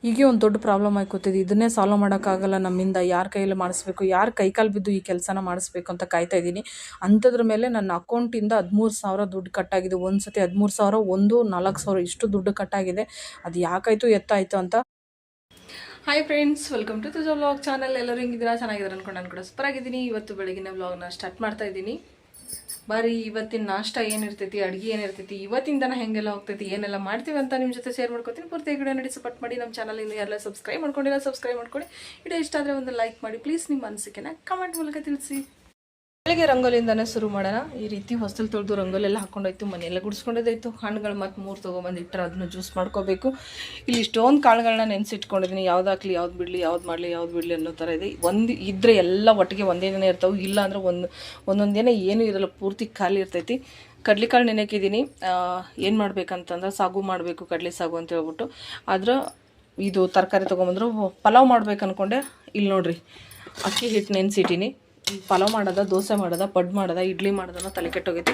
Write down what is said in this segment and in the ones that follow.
ಹೀಗೆ ಒಂದು ದೊಡ್ಡ ಪ್ರಾಬ್ಲಮ್ ಆಯ್ಕೋತಿದ್ದು. ಇದನ್ನೇ ಸಾಲ್ವ್ ಮಾಡೋಕ್ಕಾಗಲ್ಲ ನಮ್ಮಿಂದ. ಯಾರ ಕೈಯಲ್ಲಿ ಮಾಡಿಸ್ಬೇಕು, ಯಾರು ಕೈಕಾಲು ಬಿದ್ದು ಈ ಕೆಲಸನ ಮಾಡಿಸ್ಬೇಕು ಅಂತ ಕಾಯ್ತಾ ಇದ್ದೀನಿ. ಅಂಥದ್ರ ಮೇಲೆ ನನ್ನ ಅಕೌಂಟಿಂದ 13,000 ದುಡ್ಡು ಕಟ್ಟಾಗಿದೆ. ಒಂದು ಸತಿ 13,000, ಒಂದು 4,000 ಇಷ್ಟು ದುಡ್ಡು ಕಟ್ಟಾಗಿದೆ. ಅದು ಯಾಕಾಯಿತು ಎತ್ತಾಯಿತು ಅಂತ. Hi friends, welcome to Tuja vlog channel. ಎಲ್ಲರೂ ಹಿಂಗಿದ್ದೀರಾ? ಚೆನ್ನಾಗಿದ್ದಾರೆ ಅನ್ಕೊಂಡು ನಾನು ಕೂಡ ಸೂಪರ್ ಆಗಿದ್ದೀನಿ. ಇವತ್ತು ಬೆಳಗಿನ ವ್ಲಾಗ್ನ ಸ್ಟಾರ್ಟ್ ಮಾಡ್ತಾ ಇದ್ದೀನಿ. ಬಾರಿ ಇವತ್ತಿನ ನಾಷ್ಟ ಏನಿರ್ತೈತಿ, ಅಡುಗೆ ಏನಿರ್ತೈತಿ, ಇವತ್ತಿಂದನ ಹೆಂಗೆಲ್ಲ ಹೋಗ್ತೈತಿ, ಏನೆಲ್ಲ ಮಾಡ್ತೀವಿ ಅಂತ ನಿಮ್ಮ ಜೊತೆ ಶೇರ್ ಮಾಡ್ಕೊತೀನಿ. ಪೂರ್ತಿ ವಿಡಿಯೋ ನೋಡಿ ಸಪೋರ್ಟ್ ಮಾಡಿ. ನಮ್ಮ ಚಾನಲ್ ಇನ್ನು ಯಾರೆಲ್ಲ ಸಬ್ಸ್ಕ್ರೈಬ್ ಮಾಡ್ಕೊಂಡಿಲ್ಲ ಸಬ್ಸ್ಕ್ರೈಬ್ ಮಾಡ್ಕೊಳ್ಳಿ. ವಿಡಿಯೋ ಇಷ್ಟ ಆದರೆ ಒಂದು ಲೈಕ್ ಮಾಡಿ ಪ್ಲೀಸ್. ನಿಮ್ಮ ಅನಿಸಿಕೆನ ಕಮೆಂಟ್ ಮೂಲಕ ತಿಳಿಸಿ. ಬೆಳಗ್ಗೆ ರಂಗೋಲಿಯಿಂದನೇ ಶುರು ಮಾಡೋಣ. ಈ ರೀತಿ ಹೊಸಲು ತೊಳೆದು ರಂಗೋಲಿ ಎಲ್ಲ ಹಾಕೊಂಡೋಯ್ತು, ಮನೆಯೆಲ್ಲ ಗುಡಿಸ್ಕೊಂಡಿದ್ದಾಯ್ತು. ಹಣ್ಣುಗಳು ಮತ್ತು 3 ತೊಗೊಬಂದು ಇಟ್ಟರೆ ಅದನ್ನು ಜ್ಯೂಸ್ ಮಾಡ್ಕೋಬೇಕು. ಇಲ್ಲಿ ಇಷ್ಟೊಂದು ಕಾಳುಗಳನ್ನ ನೆನೆಸಿಟ್ಕೊಂಡಿದ್ದೀನಿ. ಯಾವ್ದು ಹಾಕ್ಲಿ, ಯಾವ್ದು ಬಿಡಲಿ, ಯಾವ್ದು ಮಾಡಲಿ, ಯಾವ್ದು ಬಿಡಲಿ ಅನ್ನೋ ಥರ ಇದೆ. ಒಂದು ಇದ್ದರೆ ಎಲ್ಲ ಒಟ್ಟಿಗೆ ಒಂದೇ ದಿನ ಇರ್ತಾವೆ, ಇಲ್ಲ ಅಂದರೆ ಒಂದೊಂದು ದಿನ ಏನೂ ಇರಲ್ಲ, ಪೂರ್ತಿ ಖಾಲಿ ಇರ್ತೈತಿ. ಕಡ್ಲೆಕಾಳು ನೆನೆಕಿದ್ದೀನಿ. ಏನು ಮಾಡ್ಬೇಕಂತಂದ್ರೆ ಸಾಗು ಮಾಡಬೇಕು, ಕಡಲೆ ಸಾಗು ಅಂತ ಹೇಳ್ಬಿಟ್ಟು. ಆದ್ರೆ ಇದು ತರಕಾರಿ ತೊಗೊಂಬಂದ್ರು ಪಲಾವ್ ಮಾಡ್ಬೇಕು ಅಂದ್ಕೊಂಡೆ. ಇಲ್ಲಿ ನೋಡಿರಿ, ಅಕ್ಕಿ ಹಿಟ್ಟು ನೆನೆಸಿಟ್ಟಿನಿ. ಪಲಾವ್ ಮಾಡೋದ, ದೋಸೆ ಮಾಡೋದ, ಪಡ್ಡು ಮಾಡೋದ, ಇಡ್ಲಿ ಮಾಡೋದನ್ನ ತಲೆ ಕೆಟ್ಟೋಗೈತಿ.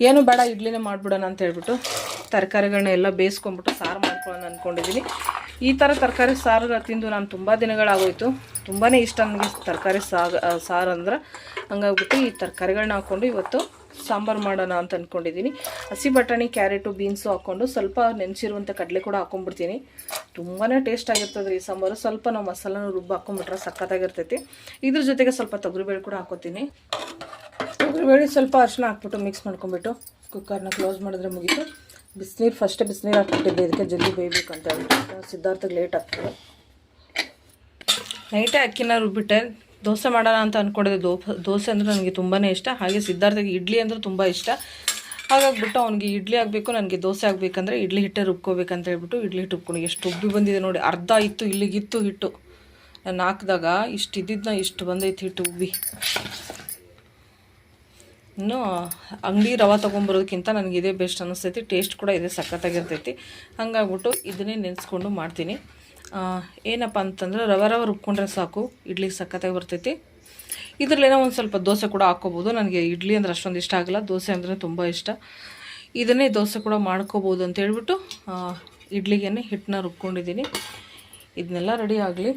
ಏನು ಬೇಡ, ಇಡ್ಲಿನೇ ಮಾಡಿಬಿಡೋಣ ಅಂತ ಹೇಳ್ಬಿಟ್ಟು ತರಕಾರಿಗಳನ್ನ ಎಲ್ಲ ಬೇಯಿಸ್ಕೊಂಬಿಟ್ಟು ಸಾರು ಮಾಡ್ಕೊಳ್ಳೋಣ ಅಂದ್ಕೊಂಡಿದ್ದೀನಿ. ಈ ಥರ ತರಕಾರಿ ಸಾರು ತಿಂದು ನಾನು ತುಂಬ ದಿನಗಳಾಗೋಯ್ತು. ತುಂಬಾ ಇಷ್ಟ ನನಗೆ ತರಕಾರಿ ಸಾರು ಅಂದ್ರೆ. ಹಂಗಾಗ್ಬಿಟ್ಟು ಈ ತರಕಾರಿಗಳನ್ನ ಹಾಕ್ಕೊಂಡು ಇವತ್ತು ಸಾಂಬಾರು ಮಾಡೋಣ ಅಂತ ಅಂದ್ಕೊಂಡಿದ್ದೀನಿ. ಹಸಿ ಬಟಾಣಿ, ಕ್ಯಾರೆಟು, ಬೀನ್ಸು ಹಾಕ್ಕೊಂಡು ಸ್ವಲ್ಪ ನೆನೆಸಿರುವಂಥ ಕಡಲೆ ಕೂಡ ಹಾಕ್ಕೊಂಡ್ಬಿಡ್ತೀನಿ. ತುಂಬಾ ಟೇಸ್ಟ್ ಆಗಿರ್ತದೆ ಈ ಸಾಂಬಾರು. ಸ್ವಲ್ಪ ನಾವು ಮಸಾಲನ ರುಬ್ಬ ಹಾಕ್ಕೊಂಬಿಟ್ರೆ ಸಖತ್ತಾಗಿರ್ತೈತಿ. ಇದ್ರ ಜೊತೆಗೆ ಸ್ವಲ್ಪ ತೊಗರಿಬೇಳೆ ಕೂಡ ಹಾಕ್ಕೋತೀನಿ. ತೊಗರಿಬೇಳೆ ಸ್ವಲ್ಪ ಅರಿಶಿನ ಹಾಕ್ಬಿಟ್ಟು ಮಿಕ್ಸ್ ಮಾಡ್ಕೊಂಬಿಟ್ಟು ಕುಕ್ಕರ್ನ ಕ್ಲೋಸ್ ಮಾಡಿದ್ರೆ ಮುಗೀತು. ಬಿಸಿನೀರು ಫಸ್ಟೇ ಬಿಸಿನೀರು ಹಾಕ್ಬಿಟ್ಟಿದ್ದೆ, ಇದಕ್ಕೆ ಜಲ್ದಿ ಬೇಯಬೇಕು ಅಂತ ಹೇಳ್ಬಿಟ್ಟು. ಸಿದ್ಧಾರ್ಥಗೆ ಲೇಟ್ ಆಗ್ತದೆ. ನೈಟೇ ಅಕ್ಕಿನ ರುಬ್ಬಿಟ್ಟೆ ದೋಸೆ ಮಾಡೋಣ ಅಂತ ಅಂದ್ಕೊಂಡಿದ್ದೆ. ದೋಸೆ ಅಂದರೆ ನನಗೆ ತುಂಬಾ ಇಷ್ಟ. ಹಾಗೆ ಸಿದ್ಧಾರ್ಥಗೆ ಇಡ್ಲಿ ಅಂದರೆ ತುಂಬ ಇಷ್ಟ. ಹಾಗಾಗಿಬಿಟ್ಟು ಅವ್ನಿಗೆ ಇಡ್ಲಿ ಆಗಬೇಕು, ನನಗೆ ದೋಸೆ ಆಗಬೇಕಂದ್ರೆ ಇಡ್ಲಿ ಹಿಟ್ಟೆ ರುಬ್ಕೋಬೇಕಂತ ಹೇಳ್ಬಿಟ್ಟು ಇಡ್ಲಿ ಹಿಟ್ಟು ರುಬ್ಕೊಂಡು ಎಷ್ಟು ಉಬ್ಬಿ ಬಂದಿದೆ ನೋಡಿ. ಅರ್ಧ ಇತ್ತು, ಇಲ್ಲಿಗಿತ್ತು ಹಿಟ್ಟು. ನಾನು ಹಾಕಿದಾಗ ಇಷ್ಟು ಇದ್ದಿದ್ದನ್ನ ಇಷ್ಟು ಬಂದೈತಿ ಹಿಟ್ಟು ಉಬ್ಬಿ. ಇನ್ನು ಅಂಗಡಿ ರವೆ ತೊಗೊಂಬರೋದಕ್ಕಿಂತ ನನಗೆ ಇದೇ ಬೆಸ್ಟ್ ಅನ್ನಿಸ್ತೈತಿ. ಟೇಸ್ಟ್ ಕೂಡ ಇದೆ, ಸಖತ್ತಾಗಿರ್ತೈತಿ. ಹಾಗಾಗ್ಬಿಟ್ಟು ಇದನ್ನೇ ನೆನೆಸ್ಕೊಂಡು ಮಾಡ್ತೀನಿ. ಏನಪ್ಪ ಅಂತಂದ್ರೆ ರವೆ ರುಬ್ಕೊಂಡ್ರೆ ಸಾಕು, ಇಡ್ಲಿಗೆ ಸಖತ್ತಾಗಿ ಬರ್ತೈತಿ. ಇದರಲ್ಲೇನೋ ಒಂದು ಸ್ವಲ್ಪ ದೋಸೆ ಕೂಡ ಹಾಕ್ಕೋಬೋದು. ನನಗೆ ಇಡ್ಲಿ ಅಂದ್ರೆ ಅಷ್ಟೊಂದು ಇಷ್ಟ ಆಗಲ್ಲ, ದೋಸೆ ಅಂದರೆ ತುಂಬ ಇಷ್ಟ. ಇದನ್ನೇ ದೋಸೆ ಕೂಡ ಮಾಡ್ಕೋಬೋದು ಅಂತ ಹೇಳ್ಬಿಟ್ಟು ಇಡ್ಲಿಗೆ ಹಿಟ್ಟನ್ನ ರುಬ್ಕೊಂಡಿದ್ದೀನಿ. ಇದನ್ನೆಲ್ಲ ರೆಡಿ ಆಗಲಿ.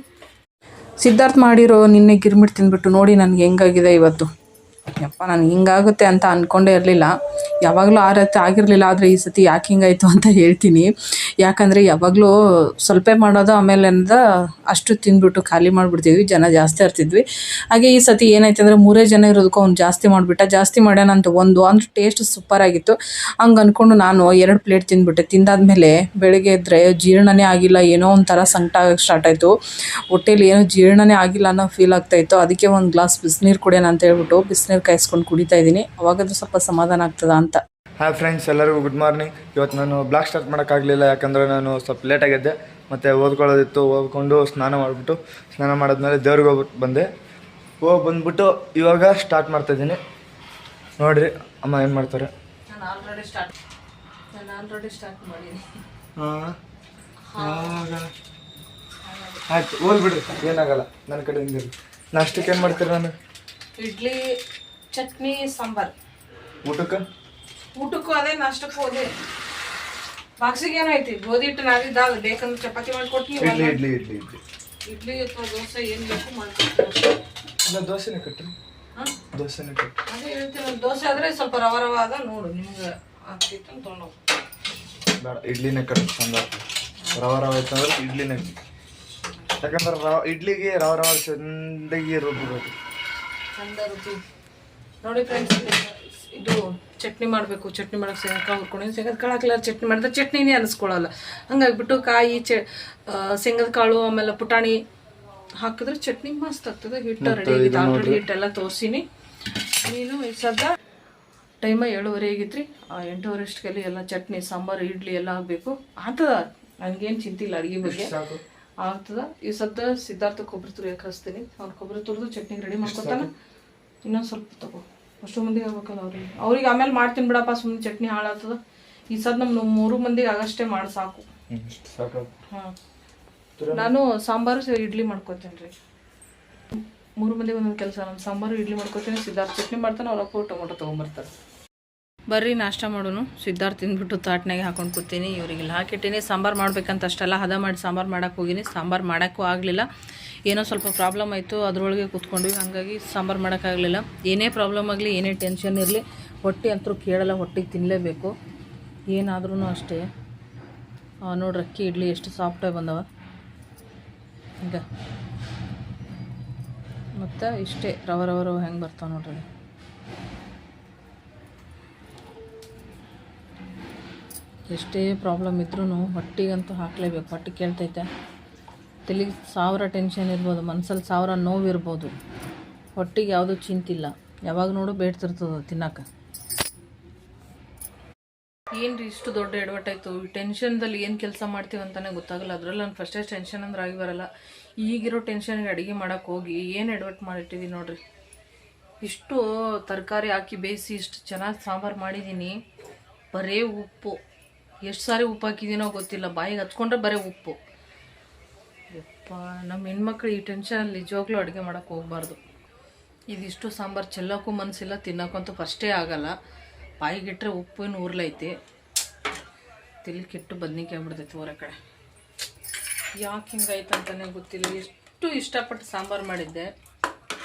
ಸಿದ್ಧಾರ್ಥ ಮಾಡಿರೋ ನಿನ್ನೆ ಗಿರ್ಮಿಟ್ ತಿಂದ್ಬಿಟ್ಟು ನೋಡಿ ನನಗೆ ಹೆಂಗಾಗಿದೆ ಇವತ್ತು. ಯಪ್ಪ, ನಾನು ಹಿಂಗಾಗುತ್ತೆ ಅಂತ ಅಂದ್ಕೊಂಡೇ ಇರಲಿಲ್ಲ. ಯಾವಾಗಲೂ ಆ ರೀತಿ ಆಗಿರಲಿಲ್ಲ. ಆದರೆ ಈ ಸತಿ ಯಾಕೆ ಹಿಂಗಾಯಿತು ಅಂತ ಹೇಳ್ತೀನಿ. ಯಾಕಂದರೆ ಯಾವಾಗಲೂ ಸ್ವಲ್ಪ ಮಾಡೋದು, ಆಮೇಲೆ ಅಷ್ಟು ತಿಂದ್ಬಿಟ್ಟು ಖಾಲಿ ಮಾಡಿಬಿಡ್ತೀವಿ. ಜನ ಜಾಸ್ತಿ ಇರ್ತಿದ್ವಿ. ಹಾಗೆ ಈ ಸತಿ ಏನಾಯ್ತು ಅಂದರೆ 3 ಜನ ಇರೋದಕ್ಕೂ ಅವ್ನು ಜಾಸ್ತಿ ಮಾಡಿಬಿಟ್ಟ. ಜಾಸ್ತಿ ಮಾಡ್ಯಾನ ಅಂತ ಅಂದ್ರೆ ಟೇಸ್ಟ್ ಸೂಪರಾಗಿತ್ತು. ಹಂಗೆ ಅಂದ್ಕೊಂಡು ನಾನು 2 ಪ್ಲೇಟ್ ತಿಂದ್ಬಿಟ್ಟೆ. ತಿಂದಾದ್ಮೇಲೆ ಬೆಳಗ್ಗೆ ಎದ್ದರೆ ಜೀರ್ಣನೇ ಆಗಿಲ್ಲ, ಏನೋ ಒಂಥರ ಸಂಕಟ ಆಗಕ್ಕೆ ಸ್ಟಾರ್ಟ್ ಆಯಿತು. ಹೊಟ್ಟೆಲಿ ಏನೋ ಜೀರ್ಣನೇ ಆಗಿಲ್ಲ ಅನ್ನೋ ಫೀಲ್ ಆಗ್ತಾಯಿತ್ತು. ಅದಕ್ಕೆ ಒಂದು ಗ್ಲಾಸ್ ಬಿಸಿನೀರು ಕುಡಿಯೋಣ ಅಂತ ಹೇಳ್ಬಿಟ್ಟು ಬಿಸಿನೀರು ಕಾಯಿಸ್ಕೊಂಡು ಕುಡಿತಾ ಇದ್ದೀನಿ. ಅವಾಗಾದ್ರೂ ಸ್ವಲ್ಪ ಸಮಾಧಾನ ಆಗ್ತದ ಅಂತ. ಹಾಯ್ ಫ್ರೆಂಡ್ಸ್, ಎಲ್ಲರಿಗೂ ಗುಡ್ ಮಾರ್ನಿಂಗ್. ಇವತ್ತು ನಾನು ಬ್ಲಾಗ್ ಸ್ಟಾರ್ಟ್ ಮಾಡೋಕ್ಕಾಗಲಿಲ್ಲ, ಯಾಕಂದರೆ ನಾನು ಸ್ವಲ್ಪ ಲೇಟಾಗಿದ್ದೆ. ಮತ್ತು ಓದ್ಕೊಳ್ಳೋದಿತ್ತು. ಓದ್ಕೊಂಡು ಸ್ನಾನ ಮಾಡಿಬಿಟ್ಟು, ಸ್ನಾನ ಮಾಡಿದ್ಮೇಲೆ ದೇವ್ರಿಗೆ ಬಂದೆ. ಬಂದ್ಬಿಟ್ಟು ಇವಾಗ ಸ್ಟಾರ್ಟ್ ಮಾಡ್ತಾಯಿದ್ದೀನಿ. ನೋಡಿರಿ ಅಮ್ಮ ಏನು ಮಾಡ್ತಾರೆ. ನಾನು ಆಲ್ರೆಡಿ ಸ್ಟಾರ್ಟ್ ಮಾಡಿದ್ದೀನಿ. ಆಯ್ತು, ಓದ್ಬಿಡ್ರಿ, ಏನಾಗಲ್ಲ. ನನ್ನ ಕಡೆಯಿಂದ ನಾಷ್ಟಕ್ಕೆ ಏನು ಮಾಡ್ತೀರಿ? ನಾನು ಇಡ್ಲಿ, ಚಟ್ನಿ, ಸಾಂಬಾರು. ಊಟಕ್ಕೂ ಅದೇ, ನಾಷ್ಟಕ್ಕೂ ಅದೇ. ಬಾಕ್ಸಿಗೆ ಏನೈತಿ? ಗೋಧಿ ಹಿಟ್ಟು ನಾದಿದ್ದಾಗ ಬೇಕಂದ್ರೆ ಚಪಾತಿ ಮಾಡ್ಕೊಡ್ತೀನಿ. ಇಡ್ಲಿ ಅಥವಾ ದೋಸೆ ಏನು ಬೇಕು ಮಾಡ್ಕೊಡ್ತೀನಿ. ದೋಸೆನೇ ಕಟ್ಟಿ. ದೋಸೆನೇ ಕಟ್ಟಿ ಅದೇ ಹೇಳ್ತೀನಿ. ದೋಸೆ ಆದರೆ ಸ್ವಲ್ಪ ರವ ಅದ ನೋಡು, ನಿಮ್ಗೆ ಆಗ್ತಿತ್ತು ಅಂತ ತೊಗೊಂಡೋಗಿ. ಬೇಡ, ಇಡ್ಲಿನೇ ಕಟ್ಟಿ ಚಂದ. ರವ ಐತಂದ್ರೆ ಇಡ್ಲಿನೇ. ಯಾಕಂದ್ರೆ ಇಡ್ಲಿಗೆ ರವ ಚಂದಾಗಿ ರುಬ್ಬಬೇಕು. ಚಂದ ರುಬ್ಬಿ ನೋಡಿ ಫ್ರೆಂಡ್ಸ್. ಇದು ಚಟ್ನಿ ಮಾಡಬೇಕು. ಚಟ್ನಿ ಮಾಡೋಕ್ಕೆ ಶೇಂಗಾಕಾಳು ಹುರ್ಕೊಂಡು, ಶೇಂಗದ ಕಾಳು ಹಾಕಲ್ಲ ಚಟ್ನಿ ಮಾಡಿದ್ರೆ ಚಟ್ನಿನೇ ಅನಿಸ್ಕೊಳ್ಳಲ್ಲ. ಹಂಗಾಗಿಬಿಟ್ಟು ಕಾಯಿ, ಶೇಂಗದ ಕಾಳು ಆಮೇಲೆ ಪುಟಾಣಿ ಹಾಕಿದ್ರೆ ಚಟ್ನಿ ಮಸ್ತ್ ಆಗ್ತದೆ. ಹಿಟ್ಟು ರೆಡಿ ಆಗಿದೆ. ಆಲ್ರೆಡಿ ಹಿಟ್ಟೆಲ್ಲ ತೋರಿಸಿನಿ. ನೀನು ಈ ಸದ್ದ ಟೈಮ 7:30 ಆಗಿದ್ರಿ. 8:30 ಅಷ್ಟರಲ್ಲಿ ಎಲ್ಲ ಚಟ್ನಿ, ಸಾಂಬಾರು, ಇಡ್ಲಿ ಎಲ್ಲ ಆಗಬೇಕು. ಆಗ್ತದ, ನನಗೇನು ಚಿಂತಿಲ್ಲ ಅಡುಗೆ ಬಗ್ಗೆ, ಆಗ್ತದ. ಈ ಸದ್ದ ಸಿದ್ಧಾರ್ಥ ಕೊಬ್ಬರಿ ತುರಿಯಕ್ಕೆ ಹಚ್ತೀನಿ. ಅವ್ನು ಕೊಬ್ಬರಿ ತುರಿದು ಚಟ್ನಿಗೆ ರೆಡಿ ಮಾಡ್ಕೊತಾನೆ. ಇನ್ನೊಂದು ಸ್ವಲ್ಪ ತಗೋ, ಅಷ್ಟು ಮಂದಿಗೆ ಆಗ್ಬೇಕಲ್ಲ ಅವ್ರಿಗೆ ಆಮೇಲೆ ಮಾಡ್ತೀನಿ ಬಿಡಪ್ಪ, ಸುಮ್ಮನೆ ಚಟ್ನಿ ಹಾಳಾಗ್ತದ. ಈ ಸದ್ ನಮ್ಮ 3 ಮಂದಿಗೆ ಆಗಷ್ಟೇ ಮಾಡಿ ಸಾಕು. ಹಾಂ, ನಾನು ಸಾಂಬಾರು ಇಡ್ಲಿ ಮಾಡ್ಕೊತೀನಿ ರೀ. 3 ಮಂದಿಗೆ ಒಂದೊಂದು ಕೆಲಸ. ನಾನು ಸಾಂಬಾರು ಇಡ್ಲಿ ಮಾಡ್ಕೊತೀನಿ, ಸಿದ್ಧಾರ್ಥ ಚಟ್ನಿ ಮಾಡ್ತಾನೆ, ಅವ್ರ ಅಪ್ಪ ಟೊಮೊಟೊ ತೊಗೊಂಬರ್ತಾರೆ. ಬರ್ರಿ ನಾಷ್ಟ ಮಾಡೋನು. ಸಿದ್ಧಾರ್ಥ ತಿಂದ್ಬಿಟ್ಟು ತಾಟ್ನಾಗೆ ಹಾಕೊಂಡು ಕೂತೀನಿ. ಇವರಿಗೆಲ್ಲ ಹಾಕಿಟ್ಟಿನಿ. ಸಾಂಬಾರು ಮಾಡ್ಬೇಕಂತ ಅಷ್ಟೆಲ್ಲ ಹದ ಮಾಡಿ ಸಾಂಬಾರು ಮಾಡೋಕ್ಕೆ ಹೋಗಿನಿ. ಸಾಂಬಾರು ಮಾಡೋಕ್ಕೂ ಆಗಲಿಲ್ಲ. ಏನೋ ಸ್ವಲ್ಪ ಪ್ರಾಬ್ಲಮ್ ಆಯಿತು, ಅದರೊಳಗೆ ಕೂತ್ಕೊಂಡ್ವಿ. ಹಾಗಾಗಿ ಸಾಂಬಾರು ಮಾಡೋಕ್ಕಾಗಲಿಲ್ಲ. ಏನೇ ಪ್ರಾಬ್ಲಮ್ ಆಗಲಿ, ಏನೇ ಟೆನ್ಷನ್ ಇರಲಿ, ಹೊಟ್ಟೆ ಅಂತೂ ಕೇಳಲ್ಲ. ಹೊಟ್ಟೆಗೆ ತಿನ್ನಲೇಬೇಕು ಏನಾದ್ರೂ ಅಷ್ಟೇ. ನೋಡ್ರಿ ಅಕ್ಕಿ ಇಡ್ಲಿ ಎಷ್ಟು ಸಾಫ್ಟಾಗಿ ಬಂದವ ಈಗ. ಮತ್ತು ಇಷ್ಟೇ ರವ ಹೆಂಗೆ ಬರ್ತಾವೆ ನೋಡ್ರಿ. ಎಷ್ಟೇ ಪ್ರಾಬ್ಲಮ್ ಇದ್ರೂ ಹೊಟ್ಟೆಗಂತೂ ಹಾಕಲೇಬೇಕು. ಹೊಟ್ಟೆ ಕೇಳ್ತೈತೆ. ತಲೆಗೆ 1000 ಟೆನ್ಷನ್ ಇರ್ಬೋದು, ಮನಸ್ಸಲ್ಲಿ 1000 ನೋವು ಇರ್ಬೋದು, ಹೊಟ್ಟೆಗೆ ಯಾವುದೂ ಚಿಂತಿಲ್ಲ. ಯಾವಾಗ ನೋಡು ಬೇಡ್ತಿರ್ತದೆ ತಿನ್ನೋಕೆ. ಏನು ರೀ ಇಷ್ಟು ದೊಡ್ಡ ಎಡವಟ್ಟಾಯಿತು. ಈ ಟೆನ್ಷನ್ದಲ್ಲಿ ಏನು ಕೆಲಸ ಮಾಡ್ತೀವಿ ಅಂತಲೇ ಗೊತ್ತಾಗಲ್ಲ. ಅದರಲ್ಲಿ ನಾನು ಫಸ್ಟೇ ಟೆನ್ಷನ್ ಅಂದ್ರೆ ಆಗಿ ಬರಲ್ಲ. ಈಗಿರೋ ಟೆನ್ಷನ್ಗೆ ಅಡುಗೆ ಮಾಡೋಕ್ಕೆ ಹೋಗಿ ಏನು ಎಡವಟ್ಟು ಮಾಡಿಟ್ಟಿವಿ ನೋಡ್ರಿ. ಇಷ್ಟು ತರಕಾರಿ ಹಾಕಿ ಬೇಯಿಸಿ ಇಷ್ಟು ಚೆನ್ನಾಗಿ ಸಾಂಬಾರು ಮಾಡಿದ್ದೀನಿ. ಬರೇ ಉಪ್ಪು, ಎಷ್ಟು ಸಾರಿ ಉಪ್ಪು ಹಾಕಿದ್ದೀನೋ ಗೊತ್ತಿಲ್ಲ. ಬಾಯಿಗೆ ಹಚ್ಕೊಂಡ್ರೆ ಬರೀ ಉಪ್ಪು. ಯಪ್ಪ, ನಮ್ಮ ಹೆಣ್ಮಕ್ಳು ಈ ಟೆನ್ಷನಲ್ಲಿ ನಿಜವಾಗ್ಲೂ ಅಡುಗೆ ಮಾಡೋಕ್ಕೆ ಹೋಗ್ಬಾರ್ದು. ಇದಿಷ್ಟು ಸಾಂಬಾರು ಚೆಲ್ಲೋಕ್ಕೂ ಮನಸ್ಸಿಲ್ಲ, ತಿನ್ನೋಕ್ಕಂತೂ ಫಸ್ಟೇ ಆಗಲ್ಲ. ಬಾಯಿಗಿಟ್ರೆ ಉಪ್ಪಿನ ಊರ್ಲೈತಿ. ತಿಳಿ ಕೆಟ್ಟು ಬದ್ನಿಕಾಯಿ ಆಗ್ಬಿಡ್ತೈತಿ ಹೊರ ಕಡೆ. ಯಾಕೆ ಹಿಂಗಾಯ್ತು ಅಂತಲೇ ಗೊತ್ತಿಲ್ಲ. ಎಷ್ಟು ಇಷ್ಟಪಟ್ಟು ಸಾಂಬಾರು ಮಾಡಿದ್ದೆ.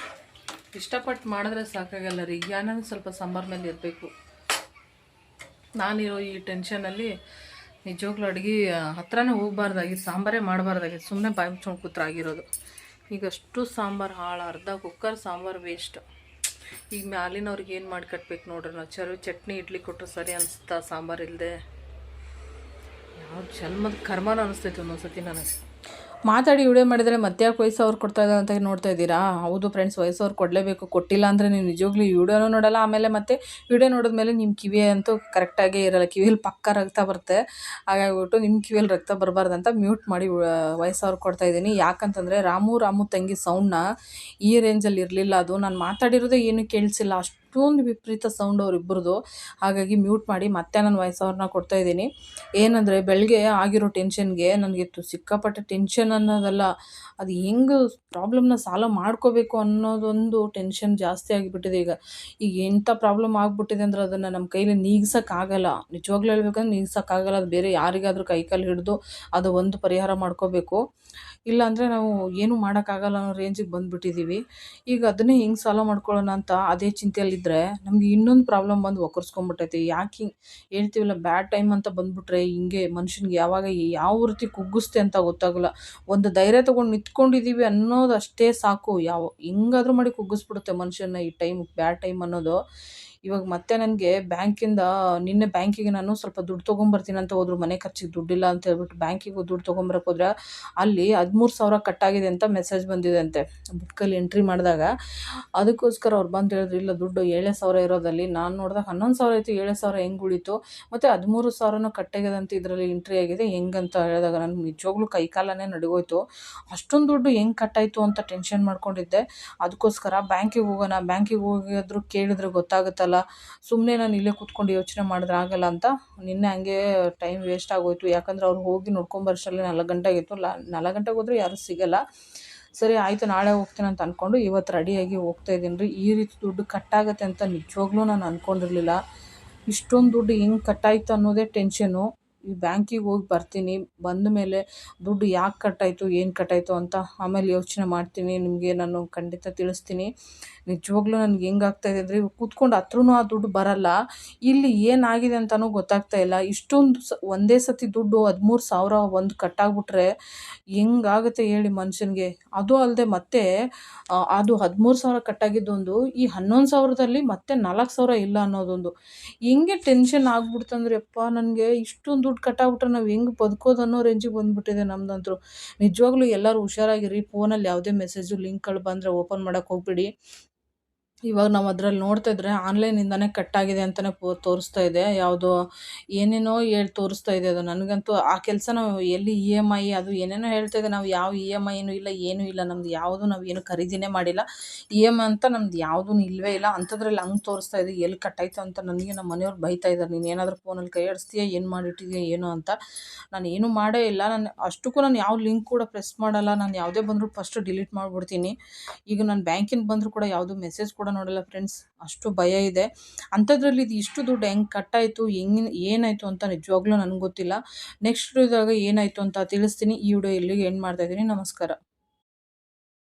ಇಷ್ಟಪಟ್ಟು ಮಾಡಿದ್ರೆ ಸಾಕಾಗಲ್ಲ ರೀ. ಜ್ಞಾನ ಸ್ವಲ್ಪ ಸಾಂಬಾರು ಮೇಲೆ ಇರಬೇಕು. ನಾನಿರೋ ಈ ಟೆನ್ಷನಲ್ಲಿ ನಿಜವಾಗ್ಲೂ ಅಡುಗೆ ಹತ್ರನೇ ಹೋಗಬಾರ್ದಾಗಿತ್ತು. ಸಾಂಬಾರೇ ಮಾಡಬಾರ್ದಾಗಿತ್ತು. ಸುಮ್ಮನೆ ಬಾಯಿ ಮುಚ್ಕೊಂಡು ಕೂತ್ರೆ ಆಗಿರೋದು. ಈಗಷ್ಟು ಸಾಂಬಾರು ಹಾಳು, ಅರ್ಧ ಕುಕ್ಕರ್ ಸಾಂಬಾರು ವೇಸ್ಟ್. ಈಗ ಮ್ಯಾಲಿನವ್ರಿಗೆ ಏನು ಮಾಡಿ ಕಟ್ಬೇಕು ನೋಡ್ರಿ. ನಾವು ಚಟ್ನಿ ಇಡ್ಲಿ ಕೊಟ್ಟರು ಸರಿ ಅನಿಸ್ತಾ ಸಾಂಬಾರು ಇಲ್ಲದೆ. ಯಾವ ಜನ್ಮದ ಕರ್ಮನ ಅನಿಸ್ತೈತೆ ಒಂದೊಂದ್ಸತಿ ನನಗೆ. ಮಾತಾಡಿ ವಿಡಿಯೋ ಮಾಡಿದರೆ ಮತ್ತೆ ಯಾಕೆ ವಯಸ್ಸವ್ರು ಕೊಡ್ತಾ ಇದ್ದಾರೆ ಅಂತ ನೋಡ್ತಾ ಇದ್ದೀರಾ? ಹೌದು ಫ್ರೆಂಡ್ಸ್, ವಯಸ್ಸವ್ರು ಕೊಡಲೇಬೇಕು. ಕೊಟ್ಟಿಲ್ಲ ಅಂದರೆ ನೀವು ನಿಜವಾಗ್ಲೂ ಈ ವಿಡಿಯೋನೂ ನೋಡಲ್ಲ. ಆಮೇಲೆ ಮತ್ತೆ ವಿಡಿಯೋ ನೋಡಿದ್ಮೇಲೆ ನಿಮ್ಮ ಕಿವಿ ಅಂತೂ ಕರೆಕ್ಟಾಗೇ ಇರಲ್ಲ. ಕಿವಿಯಲ್ಲಿ ಪಕ್ಕ ರಕ್ತ ಬರುತ್ತೆ. ಹಾಗಾಗಿಬಿಟ್ಟು ನಿಮ್ಮ ಕಿವಿಯಲ್ಲಿ ರಕ್ತ ಬರಬಾರ್ದಂತ ಮ್ಯೂಟ್ ಮಾಡಿ ವಯಸ್ಸವ್ರು ಕೊಡ್ತಾಯಿದ್ದೀನಿ. ಯಾಕಂತಂದರೆ ರಾಮು ತಂಗಿ ಸೌಂಡ್ನ ಈ ರೇಂಜಲ್ಲಿ ಇರಲಿಲ್ಲ. ಅದು ನಾನು ಮಾತಾಡಿರೋದೇ ಏನೂ ಕೇಳಿಸಿಲ್ಲ. ಅಷ್ಟೊಂದು ವಿಪರೀತ ಸೌಂಡ್ ಅವರಿಬ್ಬರದು. ಹಾಗಾಗಿ ಮ್ಯೂಟ್ ಮಾಡಿ ಮತ್ತೆ ನಾನು ವಯಸ್ಸವ್ರನ್ನ ಕೊಡ್ತಾಯಿದ್ದೀನಿ. ಏನಂದರೆ ಬೆಳಗ್ಗೆ ಆಗಿರೋ ಟೆನ್ಷನ್ಗೆ ನನಗೆ ಸಿಕ್ಕಾಪಟ್ಟೆ ಟೆನ್ಷನ್ ಅನ್ನೋದಲ್ಲ, ಅದು ಹೆಂಗೆ ಪ್ರಾಬ್ಲಮ್ನ ಸಾಲ್ವ್ ಮಾಡ್ಕೋಬೇಕು ಅನ್ನೋದೊಂದು ಟೆನ್ಷನ್ ಜಾಸ್ತಿ ಆಗಿಬಿಟ್ಟಿದೆ ಈಗ ಎಂಥ ಪ್ರಾಬ್ಲಮ್ ಆಗಿಬಿಟ್ಟಿದೆ ಅಂದರೆ ಅದನ್ನು ನಮ್ಮ ಕೈಲಿ ನೀಗ್ಸೋಕ್ಕಾಗಲ್ಲ. ನಿಜವಾಗ್ಲೂ ಹೇಳ್ಬೇಕಂದ್ರೆ ನೀಗ್ಸೋಕ್ಕಾಗಲ್ಲ. ಅದು ಬೇರೆ ಯಾರಿಗಾದರೂ ಕೈಕಾಲು ಹಿಡಿದು ಅದು ಒಂದು ಪರಿಹಾರ ಮಾಡ್ಕೋಬೇಕು. ಇಲ್ಲಾಂದರೆ ನಾವು ಏನೂ ಮಾಡೋಕ್ಕಾಗಲ್ಲ ಅನ್ನೋ ರೇಂಜಿಗೆ ಬಂದುಬಿಟ್ಟಿದ್ದೀವಿ. ಈಗ ಅದನ್ನೇ ಹೆಂಗೆ ಸಾಲ್ವ್ ಮಾಡ್ಕೊಳ್ಳೋಣ ಅಂತ ಅದೇ ಚಿಂತೆಯಲ್ಲಿದ್ದರೆ ನಮಗೆ ಇನ್ನೊಂದು ಪ್ರಾಬ್ಲಮ್ ಬಂದು ಒಕ್ಕರ್ಸ್ಕೊಂಡ್ಬಿಟ್ಟೈತೆ. ಯಾಕೆ ಹಿಂಗೆ ಹೇಳ್ತೀವಲ್ಲ, ಬ್ಯಾಡ್ ಟೈಮ್ ಅಂತ ಬಂದುಬಿಟ್ರೆ ಹಿಂಗೆ ಮನುಷ್ಯನಿಗೆ ಯಾವಾಗ ಯಾವ ರೀತಿ ಕುಗ್ಗಿಸ್ತೆ ಅಂತ ಗೊತ್ತಾಗಲ್ಲ. ಒಂದು ಧೈರ್ಯ ತೊಗೊಂಡು ನಿಂತ್ಕೊಂಡಿದ್ದೀವಿ ಅನ್ನೋದು ಅಷ್ಟೇ ಸಾಕು. ಹೆಂಗಾದ್ರೂ ಮಾಡಿ ಕುಗ್ಗಿಸ್ಬಿಡುತ್ತೆ ಮನುಷ್ಯನ ಈ ಟೈಮ್, ಬ್ಯಾಡ್ ಟೈಮ್ ಅನ್ನೋದು. ಇವಾಗ ಮತ್ತೆ ನನಗೆ ನಿನ್ನೆ ಬ್ಯಾಂಕಿಗೆ ನಾನು ಸ್ವಲ್ಪ ದುಡ್ಡು ತೊಗೊಂಬರ್ತೀನಿ ಅಂತ ಹೋದ್ರು. ಮನೆ ಖರ್ಚಿಗೆ ದುಡ್ಡಿಲ್ಲ ಅಂತ ಹೇಳ್ಬಿಟ್ಟು ಬ್ಯಾಂಕಿಗೆ ದುಡ್ಡು ತೊಗೊಂಬರಕ್ಕೆ ಹೋದ್ರೆ ಅಲ್ಲಿ 13,000 ಕಟ್ಟಾಗಿದೆ ಅಂತ ಮೆಸೇಜ್ ಬಂದಿದೆ ಅಂತೆ ಬುಕ್ಕಲ್ಲಿ ಎಂಟ್ರಿ ಮಾಡಿದಾಗ. ಅದಕ್ಕೋಸ್ಕರ ಅವ್ರು ಬಂದು ಹೇಳಿದ್ರು, ಇಲ್ಲ ದುಡ್ಡು 7,000 ಇರೋದಲ್ಲಿ. ನಾನು ನೋಡಿದಾಗ 11,000 ಆಯಿತು. 7,000 ಹೆಂಗೆ ಉಳಿತು? ಮತ್ತು 13,000 ಕಟ್ಟಾಗಿದೆ ಅಂತ ಇದರಲ್ಲಿ ಎಂಟ್ರಿ ಆಗಿದೆ ಹೆಂಗಂತ ಹೇಳಿದಾಗ ನನಗೆ ನಿಜವಾಗ್ಲೂ ಕೈಕಾಲನೇ ನಡುಗೋಯ್ತು. ಅಷ್ಟೊಂದು ದುಡ್ಡು ಹೆಂಗೆ ಕಟ್ಟಾಯಿತು ಅಂತ ಟೆನ್ಷನ್ ಮಾಡ್ಕೊಂಡಿದ್ದೆ. ಅದಕ್ಕೋಸ್ಕರ ಬ್ಯಾಂಕಿಗೆ ಹೋಗಿದ್ರು ಕೇಳಿದ್ರೆ ಗೊತ್ತಾಗುತ್ತಲ್ಲ. ಸುಮ್ಮನೆ ನಾನು ಇಲ್ಲೇ ಕೂತ್ಕೊಂಡು ಯೋಚನೆ ಮಾಡಿದ್ರೆ ಆಗಲ್ಲ ಅಂತ ನಿನ್ನೆ ಹಂಗೆ ಟೈಮ್ ವೇಸ್ಟ್ ಆಗೋಯ್ತು. ಯಾಕಂದರೆ ಅವ್ರು ಹೋಗಿ ನೋಡ್ಕೊಂಬರೋಷ್ಟರಲ್ಲಿ 4 ಗಂಟೆ ಆಗಿತ್ತು. 4 ಗಂಟೆಗೆ ಹೋದರೆ ಯಾರೂ ಸಿಗಲ್ಲ. ಸರಿ ಆಯಿತು, ನಾಳೆ ಹೋಗ್ತೀನಿ ಅಂತ ಅಂದ್ಕೊಂಡು ಇವತ್ತು ರೆಡಿಯಾಗಿ ಹೋಗ್ತಾಯಿದ್ದೀನಿ ರೀ. ಈ ರೀತಿ ದುಡ್ಡು ಕಟ್ಟಾಗತ್ತೆ ಅಂತ ನಿಜವಾಗ್ಲೂ ನಾನು ಅಂದ್ಕೊಂಡಿರಲಿಲ್ಲ. ಇಷ್ಟೊಂದು ದುಡ್ಡು ಹೆಂಗೆ ಕಟ್ಟಾಯಿತು ಅನ್ನೋದೇ ಟೆನ್ಷನು. ಈ ಬ್ಯಾಂಕಿಗೆ ಹೋಗಿ ಬರ್ತೀನಿ. ಬಂದ ಮೇಲೆ ದುಡ್ಡು ಯಾಕೆ ಕಟ್ಟಾಯಿತು, ಏನು ಕಟ್ಟಾಯಿತು ಅಂತ ಆಮೇಲೆ ಯೋಚನೆ ಮಾಡ್ತೀನಿ. ನಿಮಗೆ ನಾನು ಖಂಡಿತ ತಿಳಿಸ್ತೀನಿ. ನಿಜವಾಗ್ಲೂ ನನಗೆ ಹೆಂಗಾಗ್ತಾಯಿದೆ ಅಂದರೆ ಕೂತ್ಕೊಂಡು ಹತ್ರೂ ಆ ದುಡ್ಡು ಬರಲ್ಲ. ಇಲ್ಲಿ ಏನಾಗಿದೆ ಅಂತಲೂ ಗೊತ್ತಾಗ್ತಾ ಇಲ್ಲ. ಇಷ್ಟೊಂದು ಒಂದೇ ಸತಿ ದುಡ್ಡು 13,000 ಒಂದು ಕಟ್ಟಾಗ್ಬಿಟ್ರೆ ಹೆಂಗಾಗುತ್ತೆ ಹೇಳಿ ಮನುಷ್ಯನಿಗೆ? ಅದು ಅಲ್ಲದೆ ಮತ್ತೆ ಅದು 13,000 ಕಟ್ಟಾಗಿದ್ದೊಂದು, ಈ 11,000ದಲ್ಲಿ ಮತ್ತೆ 4,000 ಇಲ್ಲ ಅನ್ನೋದೊಂದು. ಹೆಂಗೆ ಟೆನ್ಷನ್ ಆಗ್ಬಿಡ್ತಂದ್ರೆ ಯಪ್ಪ ನನಗೆ ಇಷ್ಟೊಂದು ದುಡ್ಡು ಕಟ್ಟಾಗ್ಬಿಟ್ರೆ ನಾವು ಹೆಂಗೆ ಬದುಕೋದು ಅನ್ನೋ ರೇಂಜಿಗೆ ಬಂದುಬಿಟ್ಟಿದೆ ನಮ್ಮದಂತೂ. ನಿಜವಾಗ್ಲೂ ಎಲ್ಲರೂ ಹುಷಾರಾಗಿರಿ. ಫೋನಲ್ಲಿ ಯಾವುದೇ ಮೆಸೇಜು ಲಿಂಕ್ಗಳು ಬಂದರೆ ಓಪನ್ ಮಾಡೋಕ್ಕೆ ಹೋಗ್ಬೇಡಿ. ಇವಾಗ ನಾವು ಅದರಲ್ಲಿ ನೋಡ್ತಾ ಇದ್ರೆ ಆನ್ಲೈನಿಂದನೇ ಕಟ್ಟಾಗಿದೆ ಅಂತಲೇ ತೋರಿಸ್ತಾ ಇದೆ. ಯಾವುದೋ ಏನೇನೋ ತೋರಿಸ್ತಾ ಇದೆ. ಅದು ನನಗಂತೂ ಆ ಕೆಲಸ ನಾವು ಎಲ್ಲಿ EMI ಅದು ಏನೇನೋ ಹೇಳ್ತಾ ಇದೆ. ನಾವು ಯಾವ EMIನೂ ಇಲ್ಲ, ಏನೂ ಇಲ್ಲ. ನಮ್ದು ಯಾವುದು ನಾವು ಏನು ಖರೀದಿನೇ ಮಾಡಿಲ್ಲ. EMI ಅಂತ ನಮ್ದು ಯಾವುದೂ ಇಲ್ಲವೇ ಇಲ್ಲ. ಅಂಥದ್ರಲ್ಲಿ ಹಂಗೆ ತೋರಿಸ್ತಾ ಇದೆ. ಎಲ್ಲಿ ಕಟ್ಟಾಯ್ತು ಅಂತ ನನಗೆ ನಮ್ಮ ಮನೆಯವ್ರು ಬೈತಾ ಇದ್ದಾರೆ, ನೀನು ಏನಾದರೂ ಫೋನಲ್ಲಿ ಕೈ ಆಡಿಸ್ತೀಯಾ, ಏನು ಮಾಡಿಟ್ಟಿದ್ಯಾ ಏನೋ ಅಂತ. ನಾನು ಏನೂ ಮಾಡೇ ಇಲ್ಲ. ನಾನು ಯಾವ ಲಿಂಕ್ ಕೂಡ ಪ್ರೆಸ್ ಮಾಡಲ್ಲ. ನಾನು ಯಾವುದೇ ಬಂದರೂ ಫಸ್ಟು ಡಿಲೀಟ್ ಮಾಡಿಬಿಡ್ತೀನಿ. ಈಗ ನಾನು ಬ್ಯಾಂಕಿಂದ ಬಂದರೂ ಕೂಡ ಯಾವುದೂ ಮೆಸೇಜ್ ಕೂಡ ನೋಡಲ್ಲ ಫ್ರೆಂಡ್ಸ್, ಅಷ್ಟು ಭಯ ಇದೆ. ಅಂಥದ್ರಲ್ಲಿ ಇದು ಇಷ್ಟು ದುಡ್ಡು ಹೆಂಗೆ ಕಟ್ಟಾಯಿತು, ಏನಾಯಿತು ಅಂತ ನಿಜವಾಗ್ಲೂ ನನಗೆ ಗೊತ್ತಿಲ್ಲ. ನೆಕ್ಸ್ಟ್ ವಿಡಿಯೋದಾಗ ಏನಾಯಿತು ಅಂತ ತಿಳಿಸ್ತೀನಿ. ಈ ವಿಡಿಯೋ ಇಲ್ಲಿಗೆ ಎಂಡ್ ಮಾಡ್ತಾಯಿದ್ದೀನಿ. ನಮಸ್ಕಾರ.